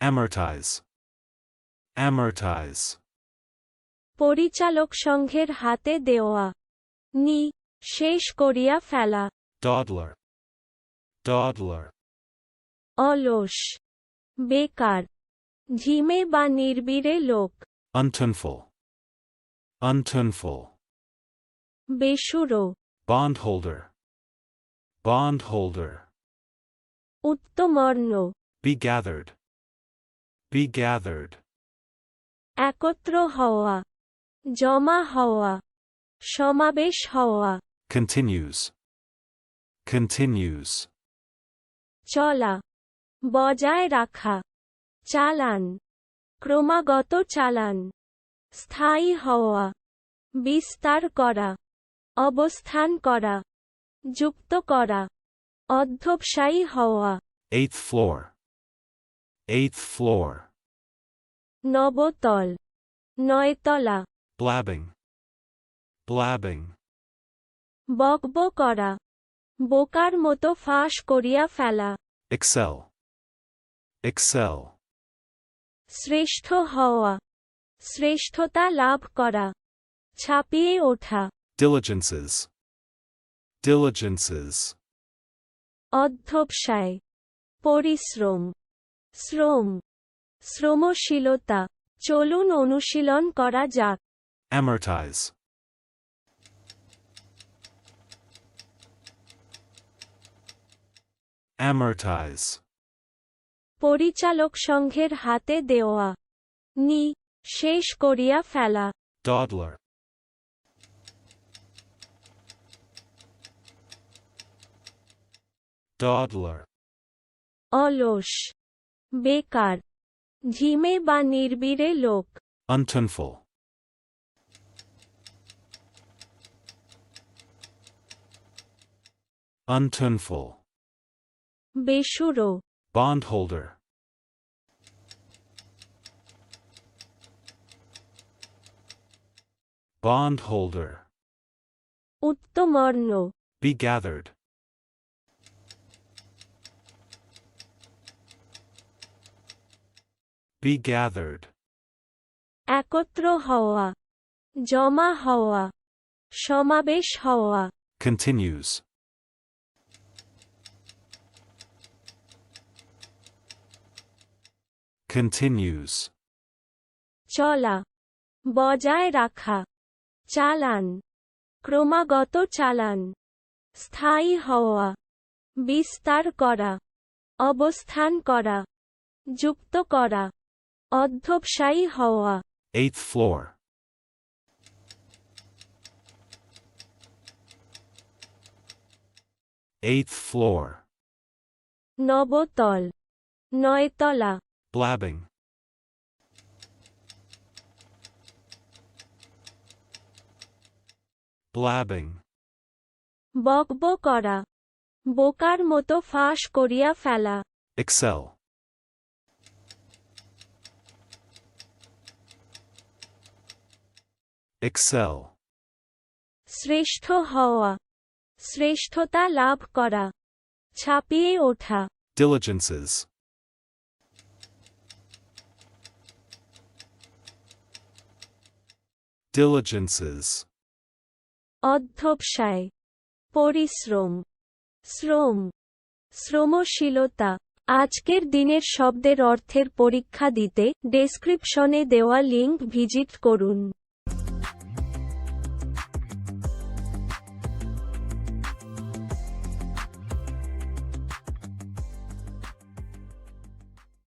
Amortize. Amortize. পরিচালক সংঘের হাতে দেওয়া। নি, শেষ করিয়া ফেলা। Dawdler. Dawdler. অলস, বেকার, ঝিমে বা নির্বিড়ে লোক। Untunful. Untunful. বেসুরো, Bondholder. Bondholder. উত্তমর্ণ, Be gathered. Be gathered. একত্র হওয়া, জমা হওয়া, সমাবেশ হওয়া। Continues. Continues. চলা, বজায় রাখা, চালান, ক্রমাগত চালান। স্থায়ী হওয়া, বিস্তার করা, অবস্থান করা, যুক্ত করা, অধ্যবসায়ী হওয়া। 8th floor. 8th floor. নবতল, নয়তলা। Blabbing. Blabbing. বকব করা, বোকার মতো ফাঁস করিয়া ফেলা। Excel. Excel. শ্রেষ্ঠ হওয়া, শ্রেষ্ঠতা লাভ করা, ছাপিয়ে ওঠা। Diligences. Diligences. অধ্যবসায়, পরিশ্রম, শ্রম, শ্রমশীলতা। চলুন অনুশীলন করা যাক। Amortize. Amortize. পরিচালক সংঘের হাতে দেওয়া। নি, শেষ করিয়া ফেলা। Dawdler. Dawdler. অলস, বেকার, ঝিমে বা নির্বিড়ে লোক। Untunful. Untunful. বেসুরো, Bondholder. Bondholder. উত্তমর্ণ, Be gathered. Be gathered. একত্র হওয়া, জমা হওয়া, সমাবেশ হওয়া। Continues. Continues. চলা, বজায় রাখা, চালান, ক্রমাগত চালান। স্থায়ী হওয়া, বিস্তার করা, অবস্থান করা, যুক্ত করা, অধ্যবসায়ী হওয়া। 8th floor. 8th floor. নবতল, নয়তলা। Blabbing. Blabbing. বকব করা, বোকার মতো ফাঁস করিয়া ফেলা। Excel. Excel. শ্রেষ্ঠ হওয়া, শ্রেষ্ঠতা লাভ করা, ছাপিয়ে ওঠা। Diligences. Diligences. অধ্যবসায়, পরিশ্রম, শ্রম, শ্রমশীলতা। আজকের দিনের শব্দের অর্থের পরীক্ষা দিতে ডেসক্রিপশনে দেওয়া লিংক ভিজিট করুন।